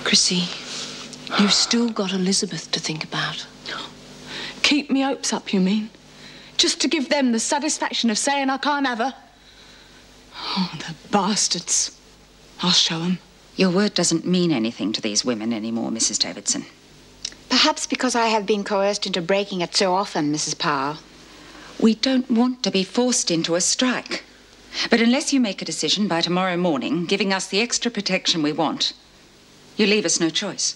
Chrissie, you've still got Elizabeth to think about. Keep me hopes up, you mean? Just to give them the satisfaction of saying I can't have her? Oh, the bastards. I'll show them. Your word doesn't mean anything to these women anymore, Mrs. Davidson. Perhaps because I have been coerced into breaking it so often, Mrs. Powell. We don't want to be forced into a strike. But unless you make a decision by tomorrow morning, giving us the extra protection we want, you leave us no choice.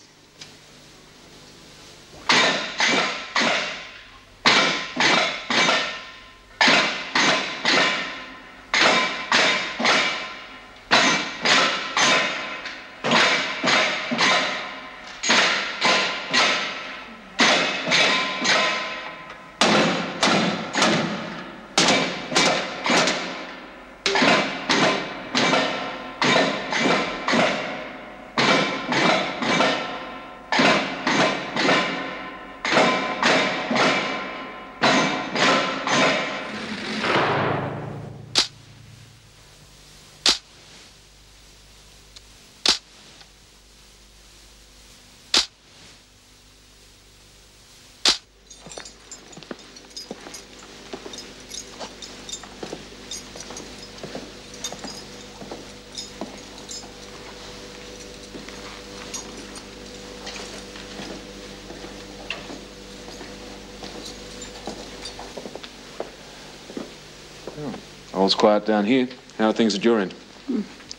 All's quiet down here. How are things at your end?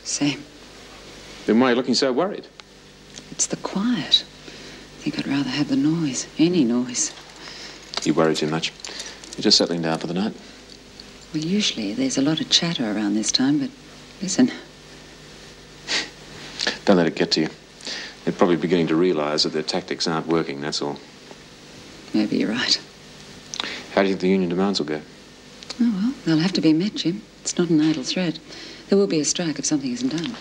Same. Then why are you looking so worried? It's the quiet. I think I'd rather have the noise. Any noise. You worry too much. You're just settling down for the night. Well, usually there's a lot of chatter around this time, but listen. Don't let it get to you. They're probably beginning to realise that their tactics aren't working, that's all. Maybe you're right. How do you think the union demands will go? Oh, well, they'll have to be met, Jim. It's not an idle threat. There will be a strike if something isn't done.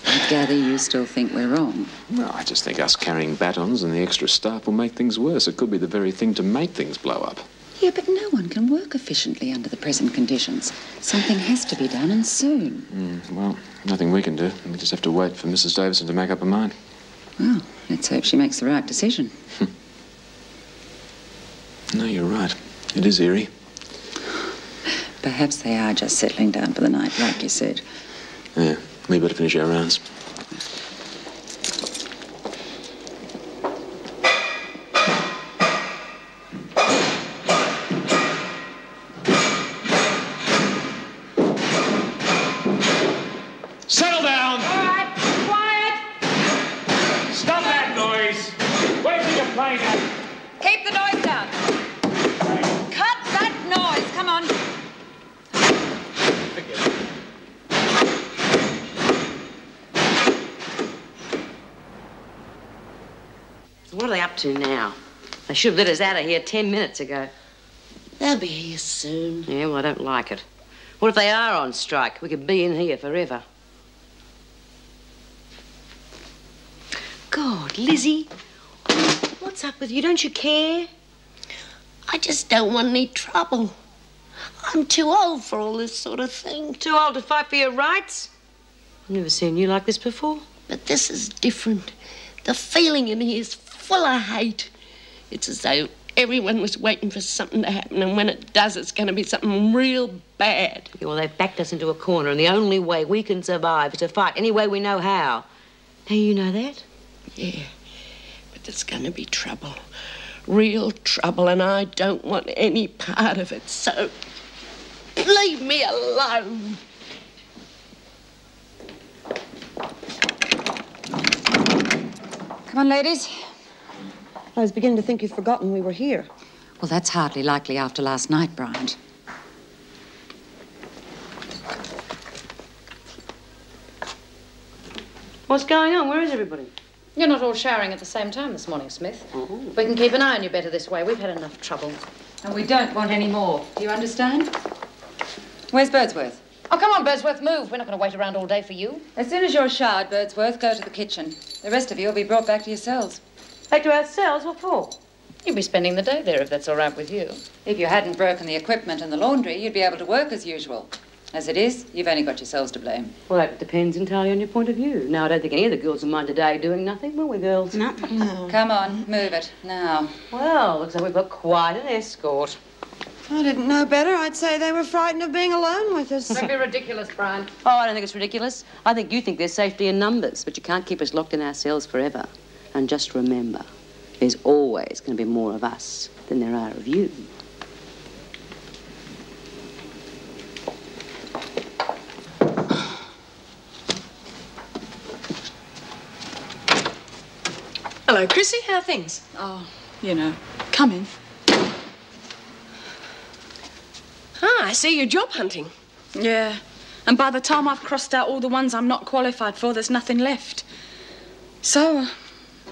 I gather you still think we're wrong. Well, I just think us carrying batons and the extra staff will make things worse. It could be the very thing to make things blow up. Yeah, but no one can work efficiently under the present conditions. Something has to be done, and soon. Well, nothing we can do. We just have to wait for Mrs. Davidson to make up her mind. Well, let's hope she makes the right decision. No, you're right. It is eerie. Perhaps they are just settling down for the night, like you said. Yeah, we better finish our rounds. Settle down! All right, quiet! Stop that noise! Where do you play at? Keep the noise down. Cut that noise. Come on. What are they up to now? They should have let us out of here 10 minutes ago. They'll be here soon. Yeah, well, I don't like it. What if they are on strike? We could be in here forever. God, Lizzie, what's up with you? Don't you care? I just don't want any trouble. I'm too old for all this sort of thing. Too old to fight for your rights? I've never seen you like this before. But this is different. The feeling in here is full of hate. It's as though everyone was waiting for something to happen, and when it does, it's going to be something real bad. Yeah, well, they've backed us into a corner, and the only way we can survive is to fight any way we know how. Now, you know that? Yeah, but there's going to be trouble. Real trouble, and I don't want any part of it, so leave me alone. Come on, ladies. I was beginning to think you'd forgotten we were here. Well, that's hardly likely after last night, Bryant. What's going on? Where is everybody? You're not all showering at the same time this morning, Smith. We can keep an eye on you better this way. We've had enough trouble. And we don't want any more. Do you understand? Where's Birdsworth? Oh, come on, Birdsworth, move. We're not going to wait around all day for you. As soon as you're showered, Birdsworth, go to the kitchen. The rest of you will be brought back to your cells. Back to our cells? What for? You'll be spending the day there if that's all right with you. If you hadn't broken the equipment in the laundry, you'd be able to work as usual. As it is, you've only got yourselves to blame. Well, that depends entirely on your point of view. Now, I don't think any of the girls will mind today doing nothing, will we, girls? No. Come on, move it, now. Well, looks like we've got quite an escort. I didn't know better. I'd say they were frightened of being alone with us. Don't be ridiculous, Bryant. Oh, I don't think it's ridiculous. I think you think there's safety in numbers, but you can't keep us locked in our cells forever. And just remember, there's always going to be more of us than there are of you. Hello, Chrissie. How are things? Oh, you know, coming. Ah, I see you're job hunting. Yeah, and by the time I've crossed out all the ones I'm not qualified for, there's nothing left. So,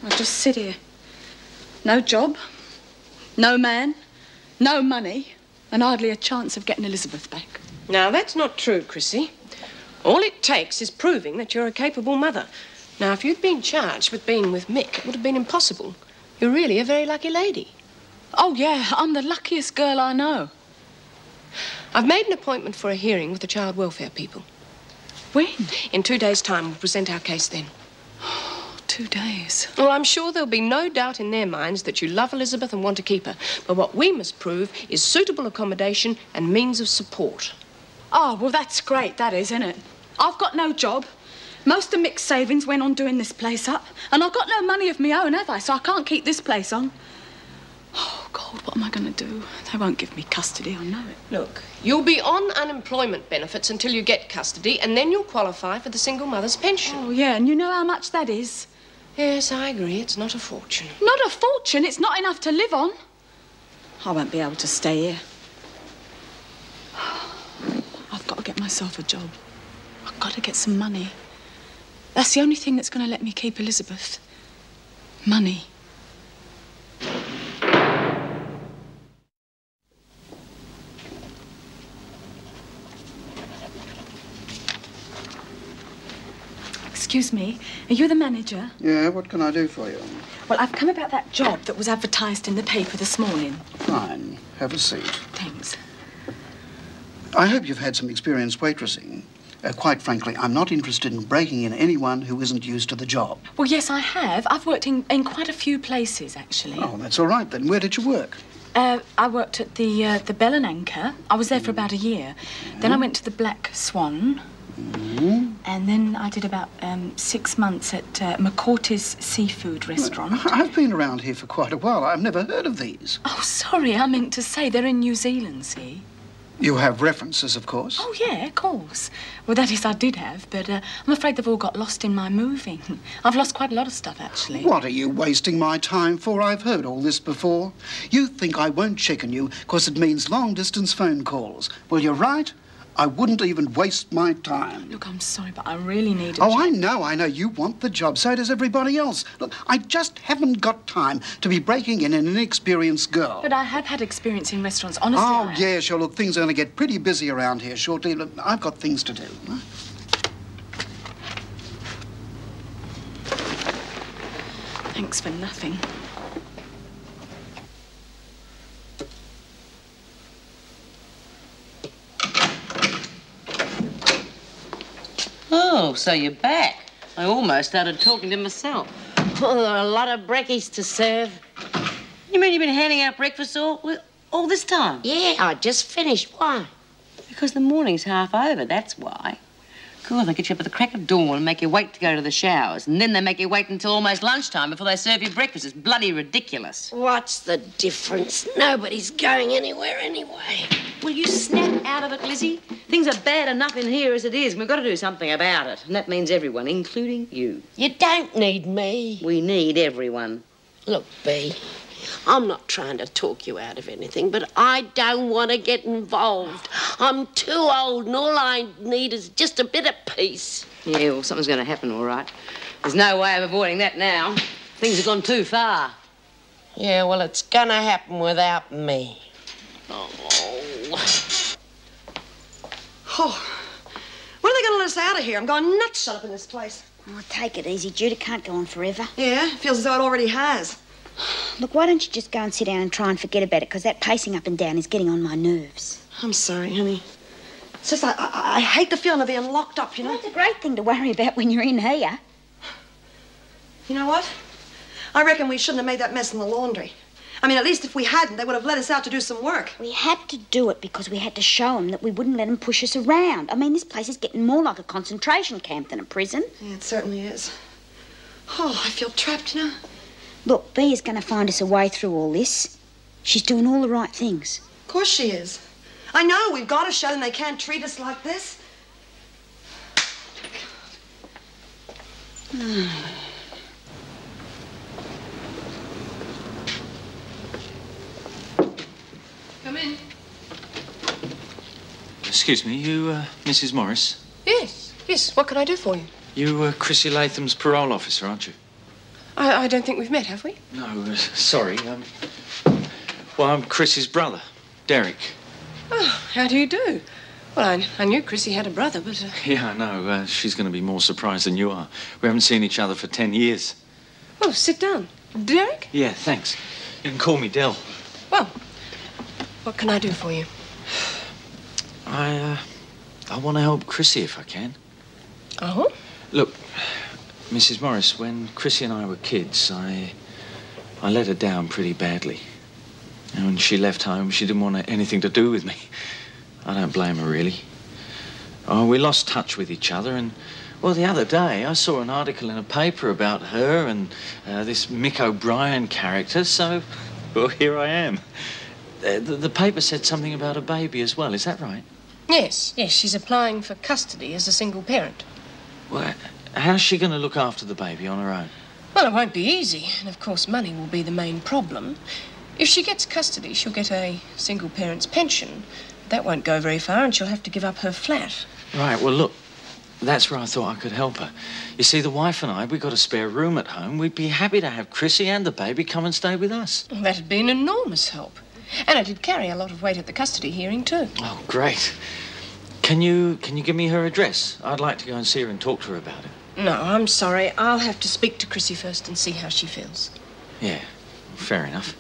I just sit here. No job, no man, no money, and hardly a chance of getting Elizabeth back. Now, that's not true, Chrissie. All it takes is proving that you're a capable mother. Now, if you'd been charged with being with Mick, it would have been impossible. You're really a very lucky lady. Oh, yeah, I'm the luckiest girl I know. I've made an appointment for a hearing with the child welfare people. When? In 2 days' time, we'll present our case then. 2 days. Well, I'm sure there'll be no doubt in their minds that you love Elizabeth and want to keep her. But what we must prove is suitable accommodation and means of support. Oh, well, that's great, that is, isn't it? I've got no job. Most of Mick's savings went on doing this place up. And I've got no money of my own, have I? So I can't keep this place on. Oh, God, what am I going to do? They won't give me custody, I know it. Look, you'll be on unemployment benefits until you get custody, and then you'll qualify for the single mother's pension. Oh, yeah, and you know how much that is? Yes, I agree. It's not a fortune. Not a fortune? It's not enough to live on. I won't be able to stay here. I've got to get myself a job. I've got to get some money. That's the only thing that's going to let me keep Elizabeth. Money. Excuse me, are you the manager? Yeah, what can I do for you? Well, I've come about that job that was advertised in the paper this morning. Fine. Have a seat. Thanks. I hope you've had some experience waitressing. Quite frankly, I'm not interested in breaking in anyone who isn't used to the job. Well, yes, I have. I've worked in quite a few places, actually. Oh, that's all right, then. Where did you work? I worked at the Bell and Anchor. I was there for about a year. Yeah. Then I went to the Black Swan. Mm-hmm. And then I did about 6 months at McCourty's seafood restaurant. I've been around here for quite a while. I've never heard of these. Oh, sorry, I meant to say they're in New Zealand, see? You have references, of course. Oh, yeah, of course. Well, that is, I did have, but I'm afraid they've all got lost in my moving. I've lost quite a lot of stuff, actually. What are you wasting my time for? I've heard all this before. You think I won't check on you because it means long-distance phone calls. Well, you're right. I wouldn't even waste my time. Look, I'm sorry, but I really need a job. Oh, I know. You want the job. So does everybody else. Look, I just haven't got time to be breaking in an inexperienced girl. But I have had experience in restaurants, honestly. Oh, yeah, sure. Look, things are going to get pretty busy around here shortly. Look, I've got things to do. Thanks for nothing. Oh, so you're back. I almost started talking to myself. Oh, there are a lot of brekkies to serve. You mean you've been handing out breakfast all this time? Yeah, I just finished. Why? Because the morning's half over, that's why. God, they get you up at the crack of dawn and make you wait to go to the showers. And then they make you wait until almost lunchtime before they serve you breakfast. It's bloody ridiculous. What's the difference? Nobody's going anywhere anyway. Will you snap out of it, Lizzie? Things are bad enough in here as it is. We've got to do something about it. And that means everyone, including you. You don't need me. We need everyone. Look, Bea, I'm not trying to talk you out of anything, but I don't want to get involved. I'm too old, and all I need is just a bit of peace. Yeah, well, something's going to happen, all right. There's no way of avoiding that now. Things have gone too far. Yeah, well, it's going to happen without me. Oh. When are they going to let us out of here? I'm going nuts shut up in this place. Oh, take it easy, Jude. It can't go on forever. Yeah, feels as though it already has. Look, why don't you just go and sit down and try and forget about it, because that pacing up and down is getting on my nerves. I'm sorry, honey. It's just I hate the feeling of being locked up, you know? Well, it's a great thing to worry about when you're in here. You know what? I reckon we shouldn't have made that mess in the laundry. I mean, at least if we hadn't, they would have let us out to do some work. We had to do it because we had to show them that we wouldn't let them push us around. I mean, this place is getting more like a concentration camp than a prison. Yeah, it certainly is. Oh, I feel trapped now. Look, Bea is going to find us a way through all this. She's doing all the right things. Of course she is. I know, we've got to show them they can't treat us like this. Come in. Excuse me, you, Mrs. Morris? Yes, yes. What can I do for you? You, Chrissie Latham's parole officer, aren't you? I don't think we've met, have we? No, sorry. Well, I'm Chrissie's brother, Derek. Oh, how do you do? Well, I knew Chrissie had a brother, but... Yeah, I know. She's going to be more surprised than you are. We haven't seen each other for 10 years. Oh, sit down. Derek? Yeah, thanks. You can call me Del. Well, what can I do for you? I want to help Chrissie if I can. Oh? Look, Mrs. Morris, when Chrissie and I were kids, I let her down pretty badly. And when she left home, she didn't want anything to do with me. I don't blame her, really. Oh, we lost touch with each other, and, well, the other day, I saw an article in a paper about her and this Mick O'Brien character, so, well, here I am. The paper said something about a baby as well, is that right? Yes, she's applying for custody as a single parent. Well, how's she going to look after the baby on her own? Well, it won't be easy, and of course money will be the main problem. If she gets custody, she'll get a single parent's pension. That won't go very far, and she'll have to give up her flat. Right, well, look, that's where I thought I could help her. You see, the wife and I, we've got a spare room at home. We'd be happy to have Chrissie and the baby come and stay with us. Well, that'd be an enormous help. And it'd carry a lot of weight at the custody hearing, too. Oh, great. Can you give me her address? I'd like to go and see her and talk to her about it. No, I'm sorry. I'll have to speak to Chrissie first and see how she feels. Yeah, fair enough.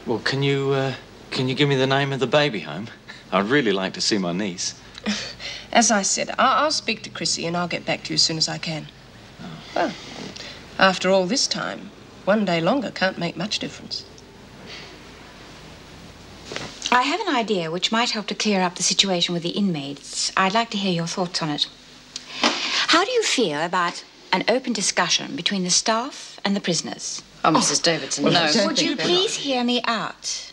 Well, can you give me the name of the baby home? I'd really like to see my niece. As I said, I'll speak to Chrissie and I'll get back to you as soon as I can. Oh. Well, after all this time, one day longer can't make much difference. I have an idea which might help to clear up the situation with the inmates. I'd like to hear your thoughts on it. How do you feel about an open discussion between the staff and the prisoners? Oh, Mrs. Davidson, no. Would you please hear me out?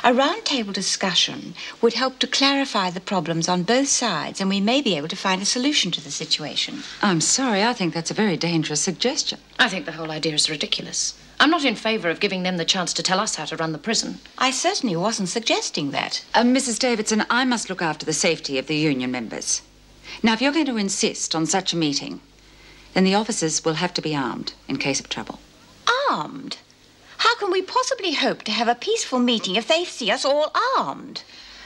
A round-table discussion would help to clarify the problems on both sides, and we may be able to find a solution to the situation. I'm sorry, I think that's a very dangerous suggestion. I think the whole idea is ridiculous. I'm not in favour of giving them the chance to tell us how to run the prison. I certainly wasn't suggesting that. Mrs. Davidson, I must look after the safety of the union members. Now, if you're going to insist on such a meeting, then the officers will have to be armed in case of trouble. Armed? How can we possibly hope to have a peaceful meeting if they see us all armed?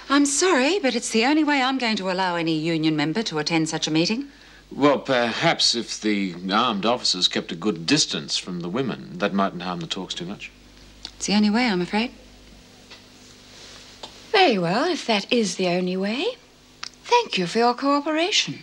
I'm sorry, but it's the only way I'm going to allow any union member to attend such a meeting. Well, perhaps if the armed officers kept a good distance from the women, that mightn't harm the talks too much. It's the only way, I'm afraid. Very well, if that is the only way. Thank you for your cooperation.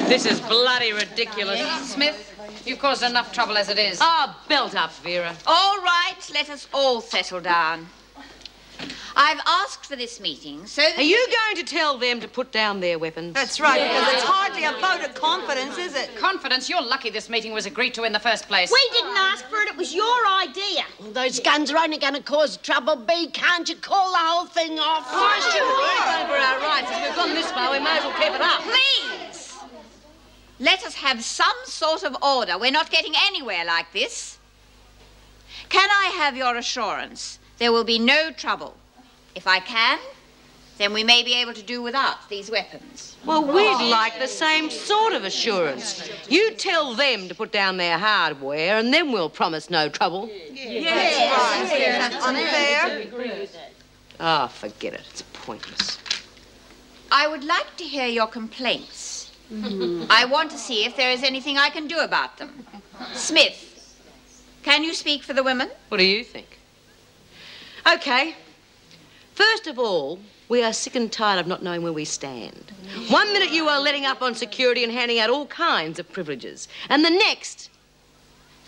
This is bloody ridiculous. Smith, you've caused enough trouble as it is. Oh, belt up, Vera. All right, let us all settle down. I've asked for this meeting so that... Are you going to tell them to put down their weapons? That's right, because it's hardly a vote of confidence, is it? Confidence? You're lucky this meeting was agreed to in the first place. We didn't ask for it. It was your idea. Well, those guns are only going to cause trouble, Bea. Can't you call the whole thing off? Oh, sure. We're over our rights. If we've gone this far, we may as well keep it up. Please, let us have some sort of order. We're not getting anywhere like this. Can I have your assurance there will be no trouble? If I can, then we may be able to do without these weapons. Well, we'd like the same sort of assurance. You tell them to put down their hardware, and then we'll promise no trouble. Yes. Unfair. Ah, forget it. It's pointless. I would like to hear your complaints. I want to see if there is anything I can do about them. Smith, can you speak for the women? What do you think? OK. First of all, we are sick and tired of not knowing where we stand. 1 minute you are letting up on security and handing out all kinds of privileges. And the next...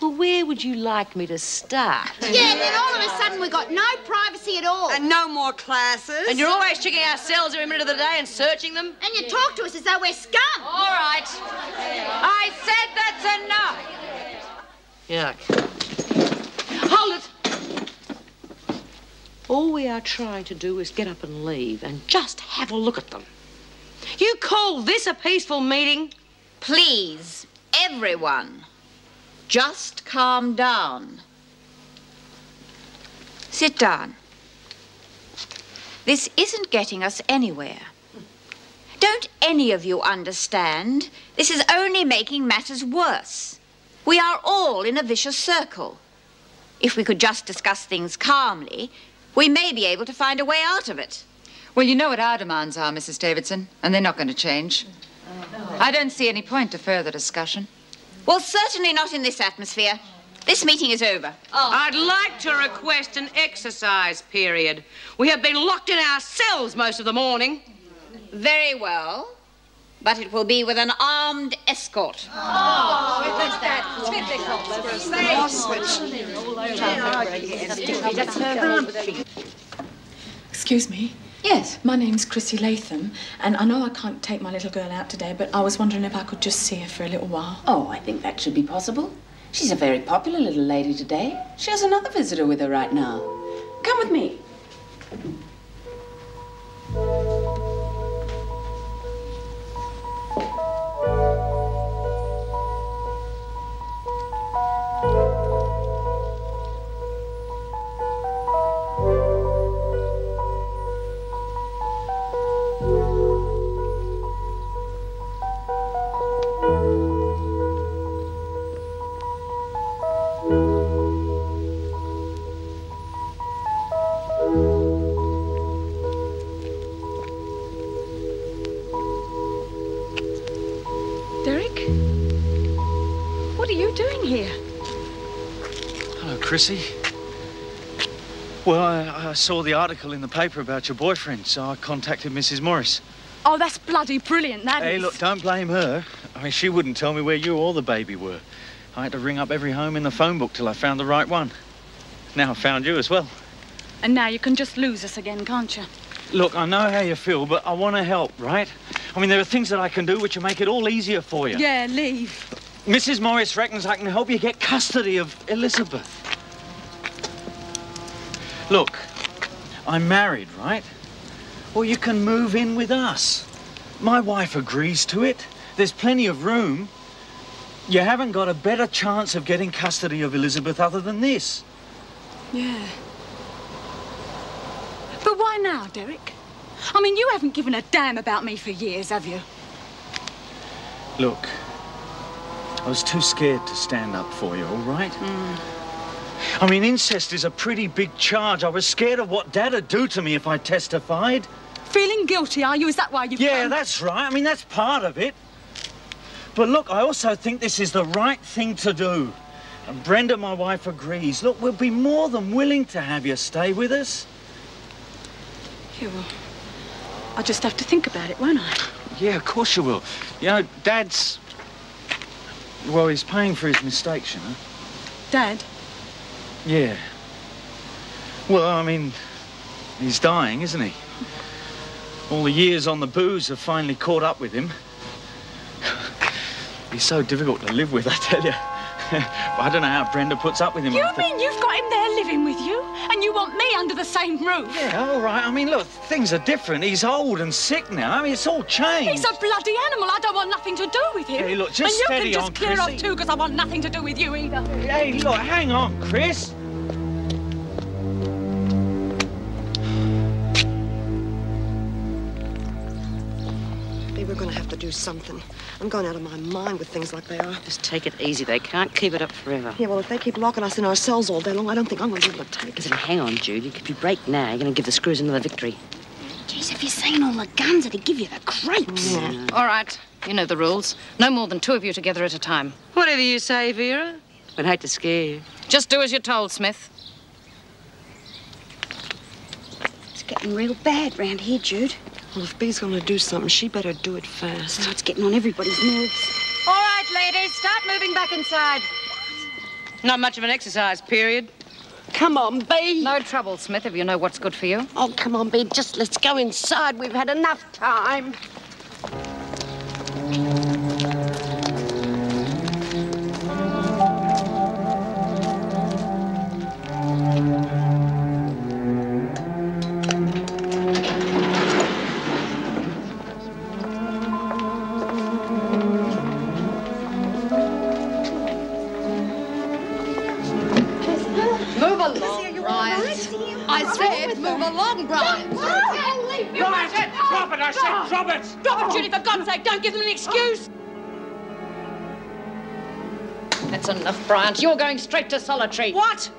Well, where would you like me to start? Yeah, then all of a sudden we've got no privacy at all. And no more classes. And you're always checking our cells every minute of the day and searching them. And you talk to us as though we're scum. All right. I said that's enough. Yuck. Hold it. All we are trying to do is get up and leave and just have a look at them. You call this a peaceful meeting? Please, everyone. Just calm down. Sit down. This isn't getting us anywhere. Don't any of you understand? This is only making matters worse. We are all in a vicious circle. If we could just discuss things calmly, we may be able to find a way out of it. Well, you know what our demands are, Mrs. Davidson, and they're not going to change. I don't see any point to further discussion. Well, certainly not in this atmosphere. This meeting is over. I'd like to request an exercise period. We have been locked in our cells most of the morning. Very well. But it will be with an armed escort. Excuse me. Yes. My name's Chrissie Latham, and I know I can't take my little girl out today, but I was wondering if I could just see her for a little while. Oh, I think that should be possible. She's a very popular little lady today. She has another visitor with her right now. Come with me. Chrissie? Well, I saw the article in the paper about your boyfriend, so I contacted Mrs. Morris. Oh, that's bloody brilliant, that is. Hey, look, don't blame her. I mean, she wouldn't tell me where you or the baby were. I had to ring up every home in the phone book till I found the right one. Now I found you as well. And now you can just lose us again, can't you? Look, I know how you feel, but I want to help, right? I mean, there are things that I can do which will make it all easier for you. Yeah, leave. Mrs. Morris reckons I can help you get custody of Elizabeth. Look, I'm married, right? Well, you can move in with us. My wife agrees to it. There's plenty of room. You haven't got a better chance of getting custody of Elizabeth other than this. Yeah. But why now, Derek? I mean, you haven't given a damn about me for years, have you? Look, I was too scared to stand up for you, all right? I mean, incest is a pretty big charge. I was scared of what Dad'd do to me if I testified. Feeling guilty, are you? Is that why you've Yeah, that's right. I mean, that's part of it. But look, I also think this is the right thing to do. And Brenda, my wife, agrees. Look, we'll be more than willing to have you stay with us. Yeah, well, I'll just have to think about it, won't I? Yeah, of course you will. You know, Dad's... Well, he's paying for his mistakes, you know. Dad? Yeah. Well, I mean, he's dying, isn't he? All the years on the booze have finally caught up with him. He's so difficult to live with, I tell you. I don't know how Brenda puts up with him. You mean you've got him there living with you? And you want me under the same roof? Yeah, all right. I mean, look, things are different. He's old and sick now. I mean, it's all changed. He's a bloody animal. I don't want nothing to do with him. Hey, look, just steady on, And you can just clear Chrissie. off too, because I want nothing to do with you either. Hey, look, hang on, Chris. We're going to have to do something. I'm going out of my mind with things like they are. Just take it easy. They can't keep it up forever. Yeah, well, if they keep locking us in our cells all day long, I don't think I'm going to be able to take it. Listen, hang on, Judy. If you break now, you're going to give the screws another victory. Jeez, if you'd seen all the guns, it'd give you the creeps. Yeah. All right. You know the rules. No more than 2 of you together at a time. Whatever you say, Vera. I'd hate to scare you. Just do as you're told, Smith. It's getting real bad round here, Jude. Well, if Bee's going to do something, she better do it fast. Oh, it's getting on everybody's nerves. All right, ladies, start moving back inside. Not much of an exercise period. Come on, Bee. No trouble, Smith, if you know what's good for you. Oh, come on, Bee. Just let's go inside. We've had enough time. Bryant, drop it! I said drop it! Drop it, Judy, for God's sake. Don't give them an excuse. That's enough, Bryant. You're going straight to solitary. What?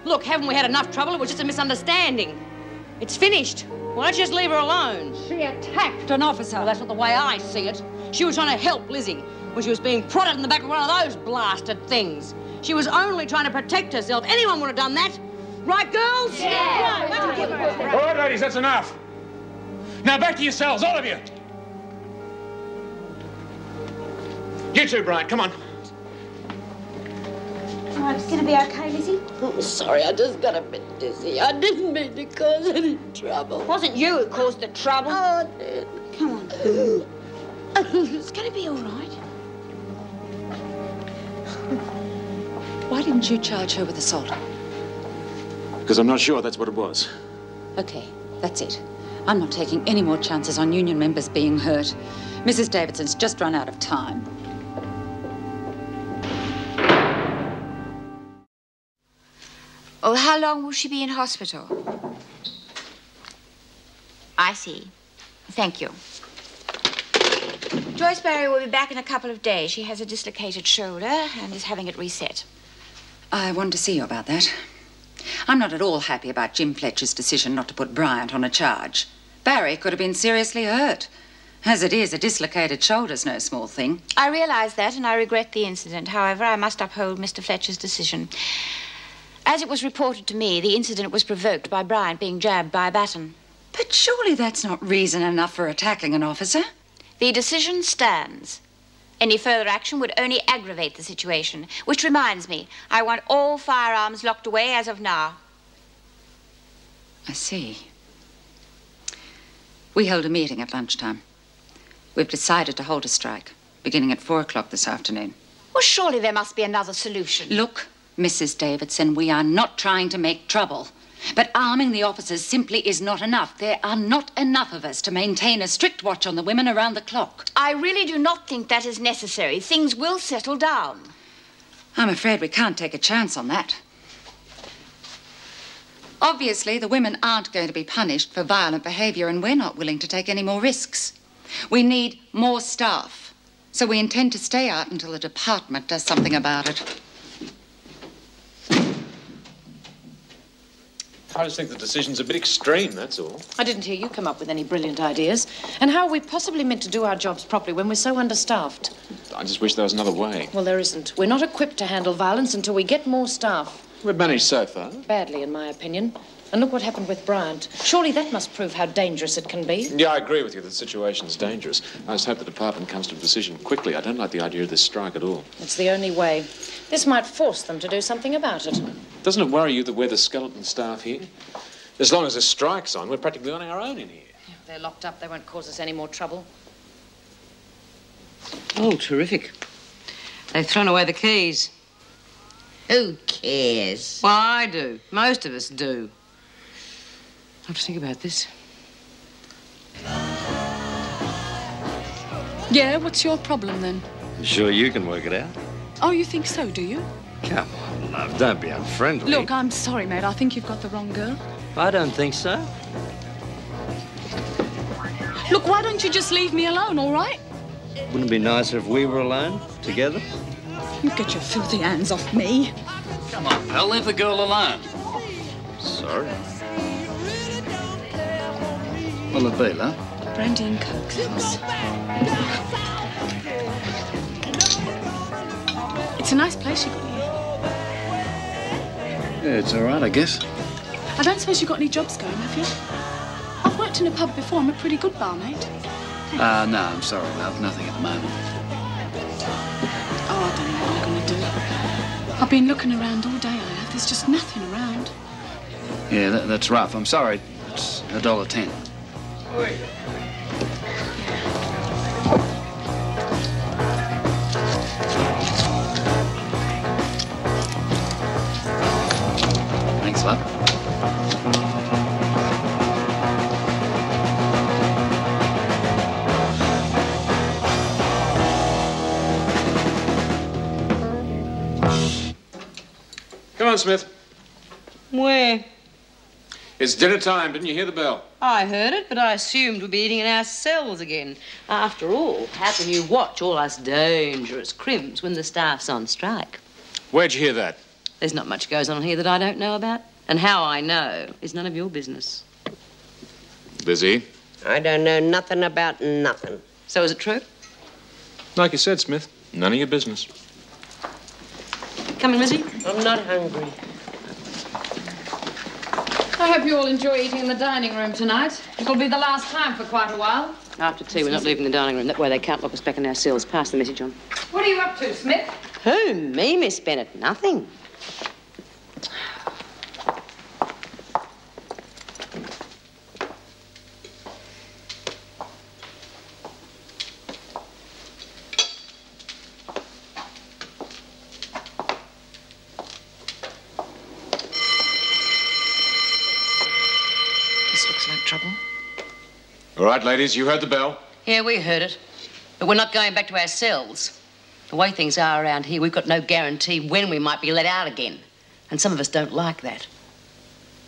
Look, haven't we had enough trouble? It was just a misunderstanding. It's finished. Why don't you just leave her alone? She attacked an officer. Well, that's not the way I see it. She was trying to help Lizzie when she was being prodded in the back of one of those blasted things. She was only trying to protect herself. Anyone would have done that. Right, girls? Yeah. All right, ladies, that's enough. Now back to yourselves, all of you. You too, Bryant, come on. Oh, it's going to be okay, Lizzie? I'm sorry, I just got a bit dizzy. I didn't mean to cause any trouble. It wasn't you who caused the trouble. Oh, I did. Come on. It's going to be all right. Why didn't you charge her with assault? Because I'm not sure that's what it was. Okay, that's it. I'm not taking any more chances on union members being hurt. Mrs. Davidson's just run out of time. Oh, how long will she be in hospital? I see. Thank you. Joyce Barry will be back in a couple of days. She has a dislocated shoulder and is having it reset. I wanted to see you about that. I'm not at all happy about Jim Fletcher's decision not to put Bryant on a charge. Barry could have been seriously hurt. As it is, a dislocated shoulder's no small thing. I realize that, and I regret the incident. However, I must uphold Mr. Fletcher's decision. As it was reported to me, the incident was provoked by Bryant being jabbed by a baton. But surely that's not reason enough for attacking an officer. The decision stands. Any further action would only aggravate the situation. Which reminds me, I want all firearms locked away as of now. I see. We held a meeting at lunchtime. We've decided to hold a strike, beginning at 4 o'clock this afternoon. Well, surely there must be another solution. Look, Mrs. Davidson, we are not trying to make trouble. But arming the officers simply is not enough. There are not enough of us to maintain a strict watch on the women around the clock. I really do not think that is necessary. Things will settle down. I'm afraid we can't take a chance on that. Obviously, the women aren't going to be punished for violent behaviour, and we're not willing to take any more risks. We need more staff, so we intend to stay out until the department does something about it. I just think the decision's a bit extreme, that's all. I didn't hear you come up with any brilliant ideas. And how are we possibly meant to do our jobs properly when we're so understaffed? I just wish there was another way. Well, there isn't. We're not equipped to handle violence until we get more staff. We've managed so far. Badly, in my opinion. And look what happened with Bryant. Surely that must prove how dangerous it can be. Yeah, I agree with you. The situation's dangerous. I just hope the department comes to a decision quickly. I don't like the idea of this strike at all. It's the only way. This might force them to do something about it. Doesn't it worry you that we're the skeleton staff here? As long as this strike's on, we're practically on our own in here. If they're locked up, they won't cause us any more trouble. Oh, terrific. They've thrown away the keys. Who cares? Well, I do. Most of us do. I have to think about this. Yeah, what's your problem then? I'm sure you can work it out. Oh, you think so, do you? Come on, love, don't be unfriendly. Look, I'm sorry, mate. I think you've got the wrong girl. I don't think so. Look, why don't you just leave me alone, all right? Wouldn't it be nicer if we were alone, together? You get your filthy hands off me. Come on, pal, leave the girl alone. Sorry. What'll it be, love? Brandy and Coke, thanks. It's a nice place you got here. Yeah, it's all right, I guess. I don't suppose you got any jobs going, have you? I've worked in a pub before. I'm a pretty good barmaid. No, I'm sorry, love. Nothing at the moment. Oh, I don't know what I'm going to do. I've been looking around all day, I have. There's just nothing around. Yeah, that's rough. I'm sorry. It's $1.10. Oi. Thanks, love. Come on, Smith. Where? It's dinner time. Didn't you hear the bell? I heard it, but I assumed we'd be eating in our cells again. After all, how can you watch all us dangerous crims when the staff's on strike? Where'd you hear that? There's not much goes on here that I don't know about. And how I know is none of your business. Lizzie? I don't know nothing about nothing. So is it true? Like you said, Smith, none of your business. Come in, Lizzie. I'm not hungry. I hope you all enjoy eating in the dining room tonight. It'll be the last time for quite a while. After tea, we're not leaving the dining room. That way they can't lock us back in our cells. Pass the message on. What are you up to, Smith? Who? Me, Miss Bennett? Nothing. All right, ladies, you heard the bell. Yeah, we heard it. But we're not going back to our cells. The way things are around here, we've got no guarantee when we might be let out again. And some of us don't like that.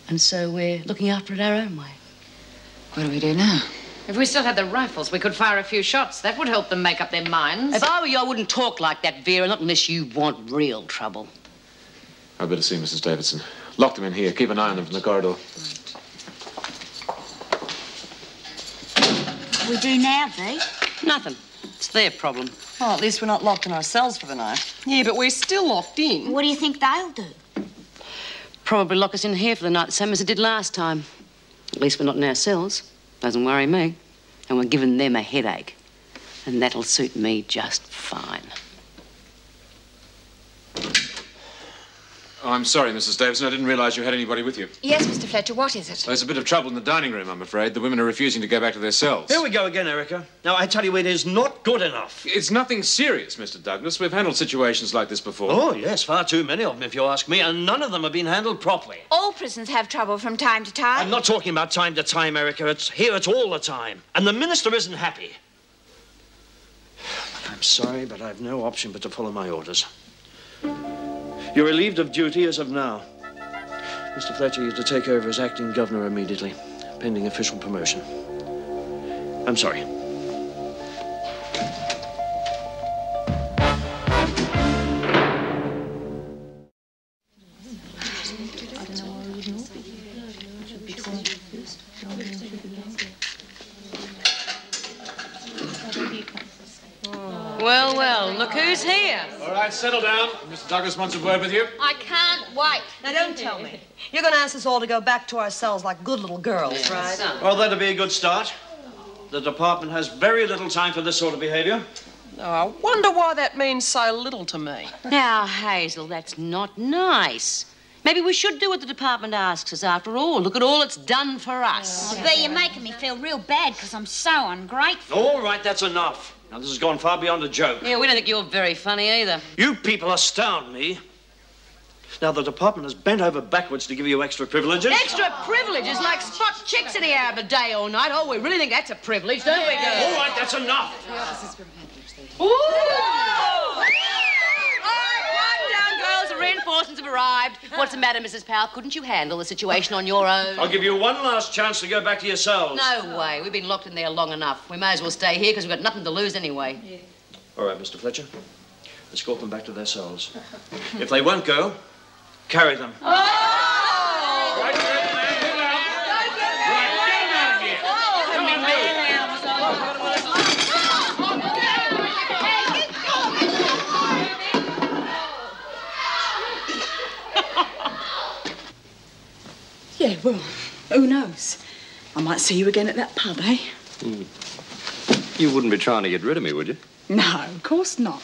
And so we're looking after it our own way. What do we do now? If we still had the rifles, we could fire a few shots. That would help them make up their minds. If I were you, I wouldn't talk like that, Vera, not unless you want real trouble. I'd better see Mrs. Davidson. Lock them in here. Keep an eye on them from the corridor. What do we do now, Dee? Nothing. It's their problem. Well, at least we're not locked in our cells for the night. Yeah, but we're still locked in. What do you think they'll do? Probably lock us in here for the night, the same as it did last time. At least we're not in our cells. Doesn't worry me. And we're giving them a headache. And that'll suit me just fine. Oh, I'm sorry, Mrs. Davidson. I didn't realize you had anybody with you. Yes, Mr. Fletcher, what is it? There's a bit of trouble in the dining room, I'm afraid. The women are refusing to go back to their cells. Here we go again, Erica. Now, I tell you, it is not good enough. It's nothing serious, Mr. Douglas. We've handled situations like this before. Oh, yes, far too many of them, if you ask me, and none of them have been handled properly. All prisons have trouble from time to time. I'm not talking about time to time, Erica. It's all the time. And the minister isn't happy. I'm sorry, but I've no option but to follow my orders. You're relieved of duty as of now. Mr. Fletcher is to take over as acting governor immediately, pending official promotion. I'm sorry. Well, well, look who's here. All right, settle down. Mr. Douglas wants a word with you. I can't wait. Now, don't tell me. You're going to ask us all to go back to our cells like good little girls, right? Well, that'll be a good start. The department has very little time for this sort of behavior. Oh, I wonder why that means so little to me. Now, Hazel, that's not nice. Maybe we should do what the department asks us after all. Look at all it's done for us. Oh, but you're making me feel real bad because I'm so ungrateful. All right, that's enough. Now, this has gone far beyond a joke. Yeah, we don't think you're very funny either. You people astound me. Now, the department has bent over backwards to give you extra privileges. Extra privileges like spot chicks in the air of the day or night. Oh, we really think that's a privilege, don't we, girls? All right, that's enough. Ooh! All right, one down, girls. The reinforcements have arrived. What's the matter, Mrs. Powell? Couldn't you handle the situation on your own? I'll give you one last chance to go back to your cells. No way. We've been locked in there long enough. We may as well stay here because we've got nothing to lose anyway. Yeah. All right, Mr. Fletcher. Escort them back to their cells. If they won't go, carry them. Oh! Right, get him out of here. Yeah, well, who knows? I might see you again at that pub, eh? You wouldn't be trying to get rid of me, would you? No, of course not.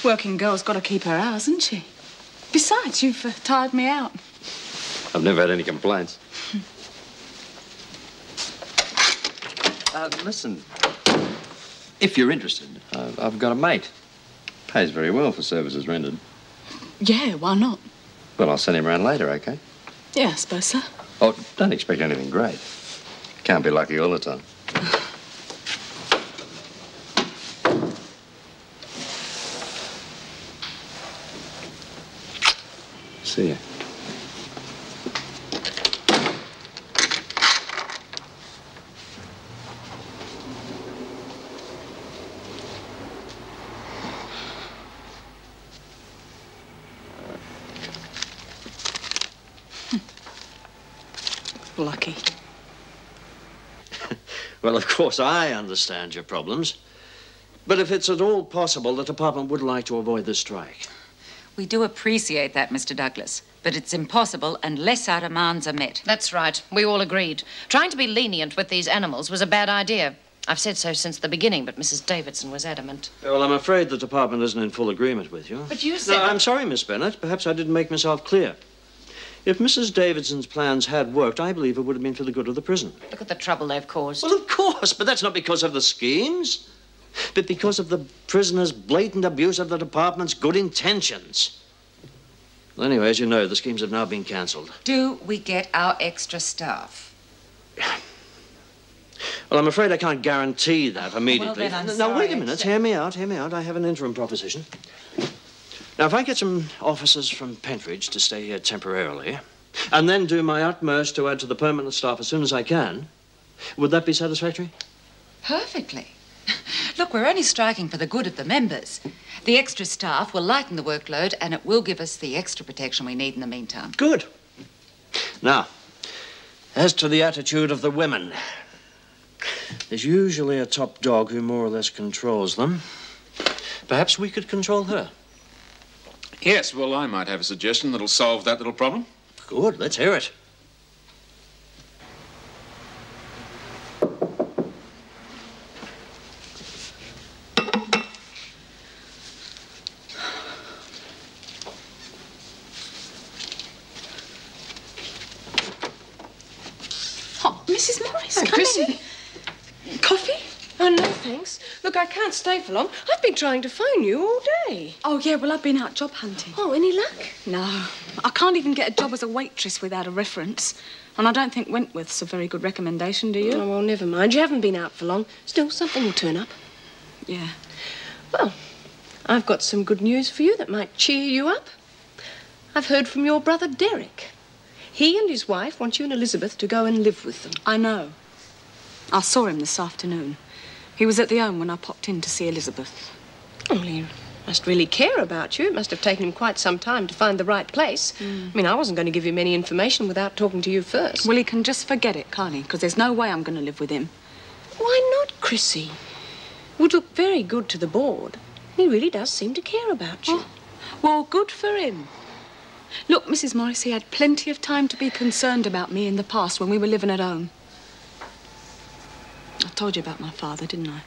Working girl's got to keep her hours, hasn't she? Besides, you've tired me out. I've never had any complaints. Listen, if you're interested, I've got a mate. Pays very well for services rendered. Yeah, why not? Well, I'll send him round later, OK? Yeah, I suppose so. Oh, don't expect anything great. Can't be lucky all the time. See ya. Lucky. Well, of course, I understand your problems. But if it's at all possible, the department would like to avoid the strike. We do appreciate that, Mr. Douglas, but it's impossible unless our demands are met. That's right. We all agreed. Trying to be lenient with these animals was a bad idea. I've said so since the beginning, but Mrs. Davidson was adamant. Well, I'm afraid the department isn't in full agreement with you. But you said... No, I'm sorry, Miss Bennett. Perhaps I didn't make myself clear. If Mrs. Davidson's plans had worked, I believe it would have been for the good of the prison. Look at the trouble they've caused. Well, of course, but that's not because of the schemes, but because of the prisoner's blatant abuse of the department's good intentions. Well, anyway, as you know, the schemes have now been cancelled. Do we get our extra staff? Well, I'm afraid I can't guarantee that immediately. Well, then, I'm now, sorry. wait a minute. Hear me out. I have an interim proposition. Now, if I get some officers from Pentridge to stay here temporarily, and then do my utmost to add to the permanent staff as soon as I can, would that be satisfactory? Perfectly. Look, we're only striking for the good of the members. The extra staff will lighten the workload, and it will give us the extra protection we need in the meantime. Good. Now, as to the attitude of the women, there's usually a top dog who more or less controls them. Perhaps we could control her. Yes, well, I might have a suggestion that'll solve that little problem. Good, let's hear it. Oh, Mrs. Morris, Oh, come Chrissie. in. Coffee? Oh, no, thanks. Look, I can't stay for long. I've been trying to phone you all day. Oh, yeah, well, I've been out job hunting. Oh, any luck? No. I can't even get a job as a waitress without a reference. And I don't think Wentworth's a very good recommendation, do you? Oh, well, never mind. You haven't been out for long. Still, something will turn up. Yeah. Well, I've got some good news for you that might cheer you up. I've heard from your brother, Derek. He and his wife want you and Elizabeth to go and live with them. I know. I saw him this afternoon. He was at the home when I popped in to see Elizabeth. Well, he must really care about you. It must have taken him quite some time to find the right place. I mean, I wasn't going to give him any information without talking to you first. Well, he can just forget it, can't he? Because there's no way I'm going to live with him. Why not, Chrissie? Would look very good to the board. He really does seem to care about you. Oh, well, good for him. Look, Mrs. Morris, he had plenty of time to be concerned about me in the past when we were living at home. I told you about my father, didn't I?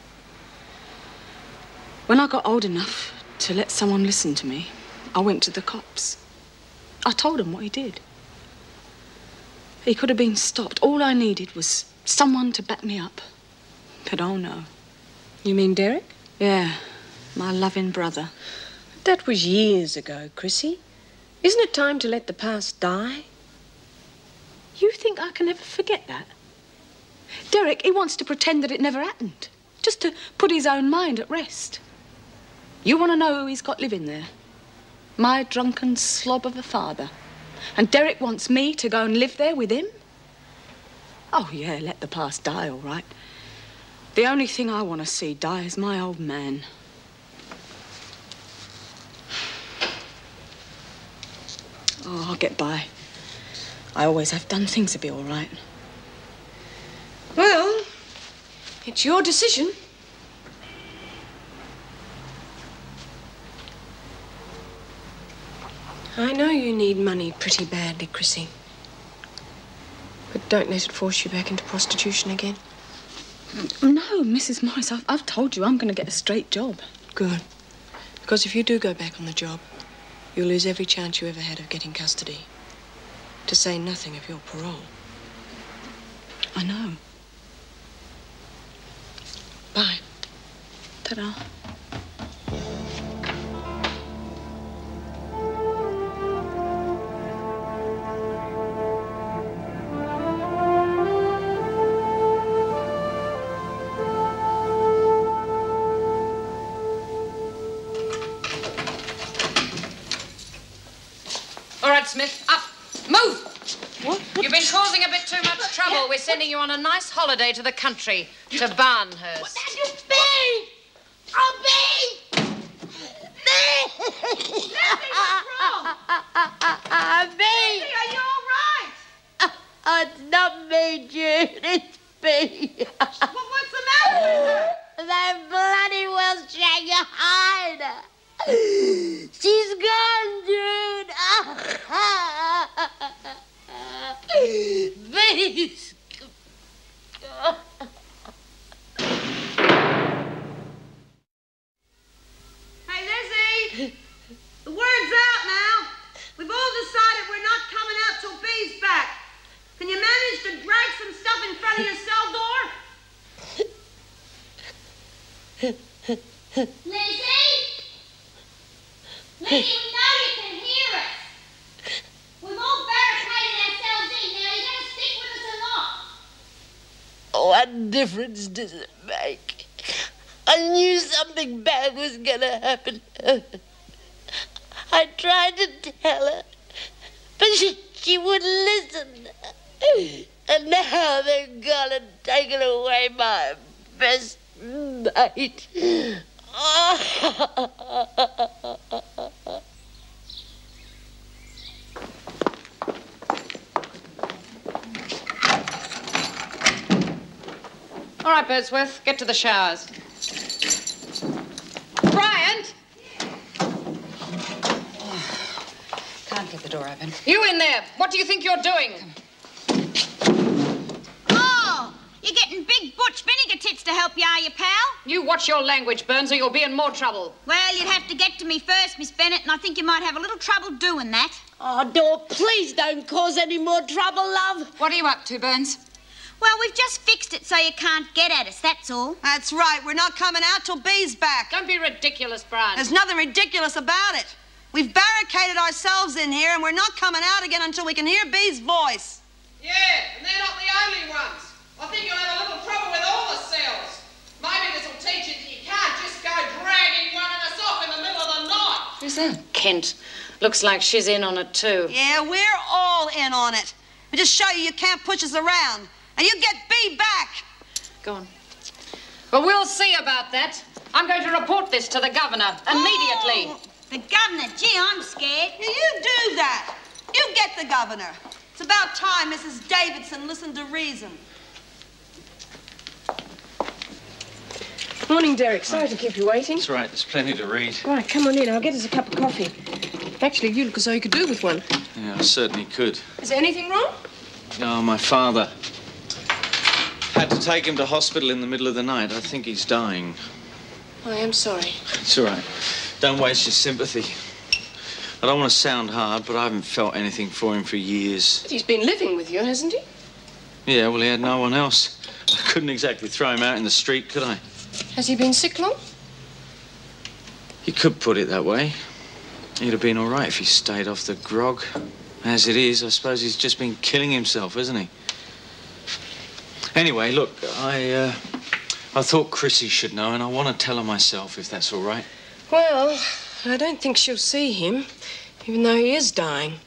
When I got old enough to let someone listen to me, I went to the cops. I told them what he did. He could have been stopped. All I needed was someone to back me up. But oh no. You mean Derek? Yeah, my loving brother. That was years ago, Chrissie. Isn't it time to let the past die? You think I can ever forget that? Derek, he wants to pretend that it never happened. Just to put his own mind at rest. You want to know who he's got living there? My drunken slob of a father. And Derek wants me to go and live there with him? Oh, yeah, let the past die, all right. The only thing I want to see die is my old man. Oh, I'll get by. I always have done things to be all right. Well, it's your decision. I know you need money pretty badly, Chrissie. But don't let it force you back into prostitution again. No, Mrs. Morris, I've told you I'm going to get a straight job. Good. Because if you do go back on the job, you'll lose every chance you ever had of getting custody. To say nothing of your parole. I know. Bye. Ta-da. All right, Smith, up. Move! What? You've been causing a bit too much trouble. We're sending you on a nice holiday to the country, to Barnhurst. Bee! Oh, Bee! Bee! Lizzie, what's wrong? Bee! Lizzie, are you all right? It's not me, Jude. It's Bee. What's the matter with her? They bloody well shag your hide. She's gone, Jude. Please. Hey, Lizzie! The word's out now. We've all decided we're not coming out till Bee's back. Can you manage to drag some stuff in front of your cell door? Lizzie? Lizzie, we know you can hear us. We've all barricaded ourselves in. Now, are you going to stick with us or not? What difference does it make? I knew something bad was gonna happen. I tried to tell her, but she wouldn't listen. And now they're gone and taken away my best mate. All right, Birdsworth, get to the showers. Bryant! Can't get the door open. You in there! What do you think you're doing? Oh, you're getting big butch vinegar tits to help you, are you, pal? You watch your language, Burns, or you'll be in more trouble. Well, you'd have to get to me first, Miss Bennett, and I think you might have a little trouble doing that. Oh, Dor, please don't cause any more trouble, love. What are you up to, Burns? Well, we've just fixed it so you can't get at us, that's all. That's right. We're not coming out till Bee's back. Don't be ridiculous, Bryant. There's nothing ridiculous about it. We've barricaded ourselves in here, and we're not coming out again until we can hear Bee's voice. Yeah, and they're not the only ones. I think you'll have a little trouble with all the cells. Maybe this will teach you that you can't just go dragging one of us off in the middle of the night. Who's that? Kent. Looks like she's in on it, too. Yeah, we're all in on it. We just show you can't push us around. And you get Bee back. Go on. Well, we'll see about that. I'm going to report this to the governor immediately. Oh, the governor? Gee, I'm scared. Yeah, you do that. You get the governor. It's about time Mrs. Davidson listened to reason. Morning, Derek. Sorry to keep you waiting. That's right. There's plenty to read. Right, come on in. I'll get us a cup of coffee. Actually, you look as though you could do with one. Yeah, I certainly could. Is there anything wrong? Oh, my father. Had to take him to hospital in the middle of the night. I think he's dying. I am sorry. It's all right. Don't waste your sympathy. I don't want to sound hard, but I haven't felt anything for him for years. But he's been living with you, hasn't he? Yeah, well, he had no one else. I couldn't exactly throw him out in the street, could I? Has he been sick long? You could put it that way. He'd have been all right if he stayed off the grog. As it is, I suppose he's just been killing himself, hasn't he? Anyway, look, I thought Chrissie should know, and I want to tell her myself, if that's all right. Well, I don't think she'll see him, even though he is dying.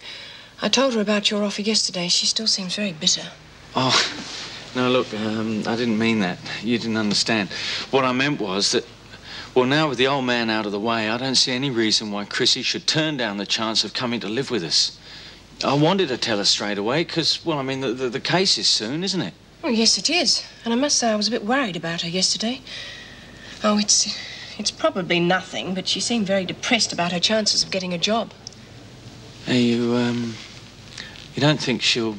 I told her about your offer yesterday. She still seems very bitter. Oh, no, look, I didn't mean that. You didn't understand. What I meant was that, well, now with the old man out of the way, I don't see any reason why Chrissie should turn down the chance of coming to live with us. I wanted to tell her straight away, because, well, I mean, the case is soon, isn't it? Well, yes, it is. And I must say I was a bit worried about her yesterday. Oh, it's probably nothing, but she seemed very depressed about her chances of getting a job. Hey, you don't think she'll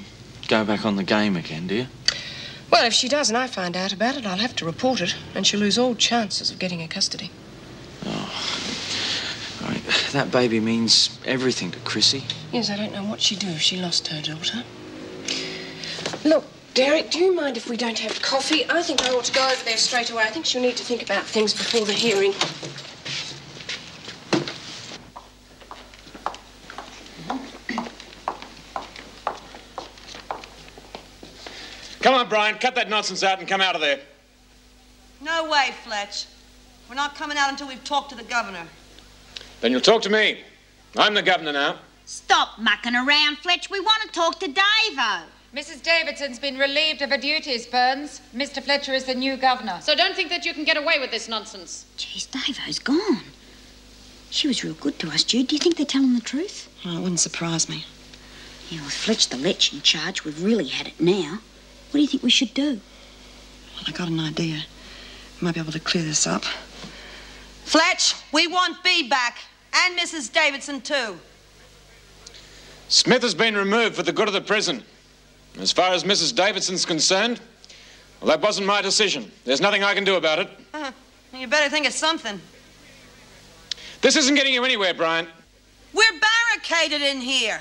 go back on the game again, do you? Well, if she does and I find out about it, I'll have to report it, and she'll lose all chances of getting her custody. Right, that baby means everything to Chrissie. Yes, I don't know what she'd do if she lost her daughter. Look, Derek, do you mind if we don't have coffee? I think I ought to go over there straight away. I think she'll need to think about things before the hearing. Come on, Bryant, cut that nonsense out and come out of there. No way, Fletch. We're not coming out until we've talked to the governor. Then you'll talk to me. I'm the governor now. Stop mucking around, Fletch. We want to talk to Davo. Mrs. Davidson's been relieved of her duties, Burns. Mr. Fletcher is the new governor. So don't think that you can get away with this nonsense. Geez, Davo's gone. She was real good to us, Jude. Do you think they're telling the truth? Well, it wouldn't surprise me. Yeah, with Fletch the Letch in charge, we've really had it now. What do you think we should do? Well, I got an idea. We might be able to clear this up. Fletch, we want Bea back. And Mrs. Davidson, too. Smith has been removed for the good of the prison. As far as Mrs. Davidson's concerned, well, that wasn't my decision. There's nothing I can do about it. You better think of something. This isn't getting you anywhere, Bryant. We're barricaded in here.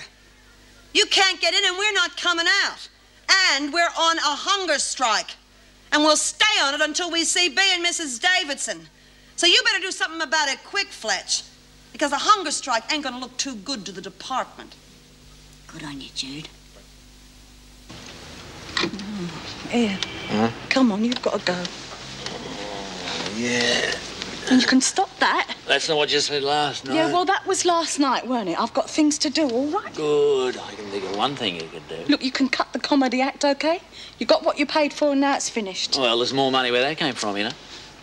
You can't get in and we're not coming out. And we're on a hunger strike. And we'll stay on it until we see Bea and Mrs. Davidson. So you better do something about it quick, Fletch. Because a hunger strike ain't gonna look too good to the department. Good on you, Jude. Here. Huh? Come on, you've got to go. Yeah. And you can stop that. That's not what you said last night. Yeah, well, that was last night, weren't it? I've got things to do, all right? Good. I can think of one thing you could do. Look, you can cut the comedy act, OK? You got what you paid for and now it's finished. Well, there's more money where that came from, you know.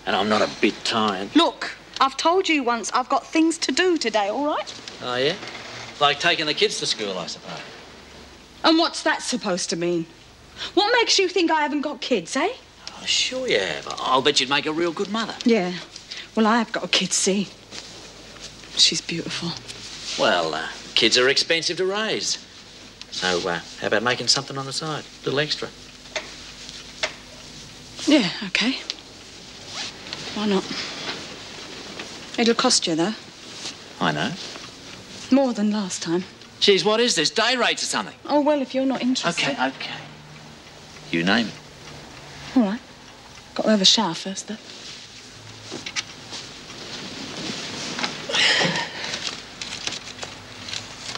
And I'm not a bit tired. Look, I've told you once I've got things to do today, all right? Oh, yeah? Like taking the kids to school, I suppose. And what's that supposed to mean? What makes you think I haven't got kids, eh? Oh, sure you have. I'll bet you'd make a real good mother. Yeah. Well, I have got a kid, see. She's beautiful. Well, kids are expensive to raise. So, how about making something on the side? A little extra. Yeah, OK. Why not? It'll cost you, though. I know. More than last time. Geez, what is this? Day rates or something? Oh, well, if you're not interested. OK. You name it. All right. Got to have a shower first, though.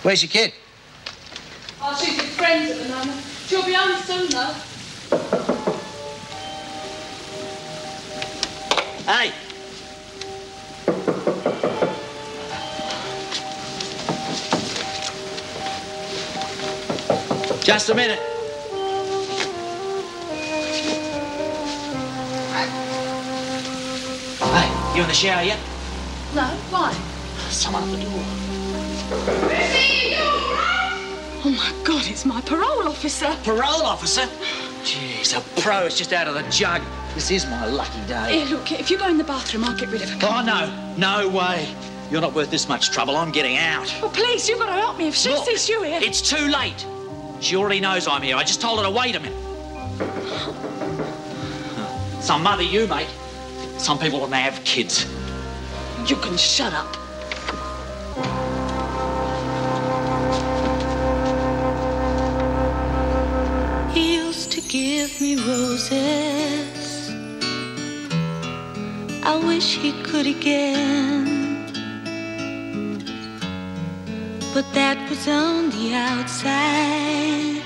Where's your kid? Oh, she's with friends at the moment. She'll be home soon, though. Hey! Just a minute. Hey, you in the shower yet? No, why? Someone at the door. Oh, my God, it's my parole officer. Parole officer? Jeez, a pro is just out of the jug. This is my lucky day. Here, look, if you go in the bathroom, I'll get rid of her. Oh, no. No way. You're not worth this much trouble. I'm getting out. Well, please, you've got to help me. If she sees you here... It's too late. She already knows I'm here. I just told her to wait a minute. Some mother you, mate. Some people when they have kids. You can shut up. He used to give me roses. I wish he could again. But that was on the outside,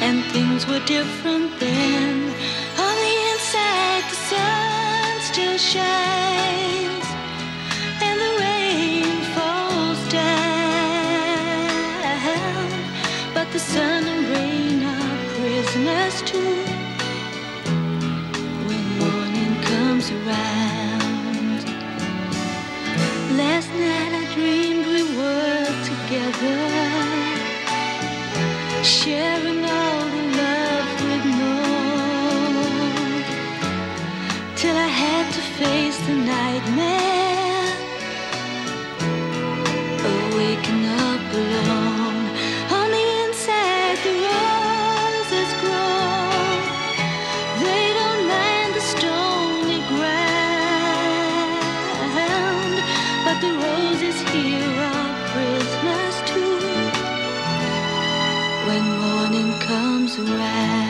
and things were different then. On the inside, the sun still shines, and the rain falls down. But the sun and rain are prisoners too when morning comes around. Last night I dreamed we were together, sharing all the love we'd known, till I had to face the nightmare of waking up alone. On the inside to rest.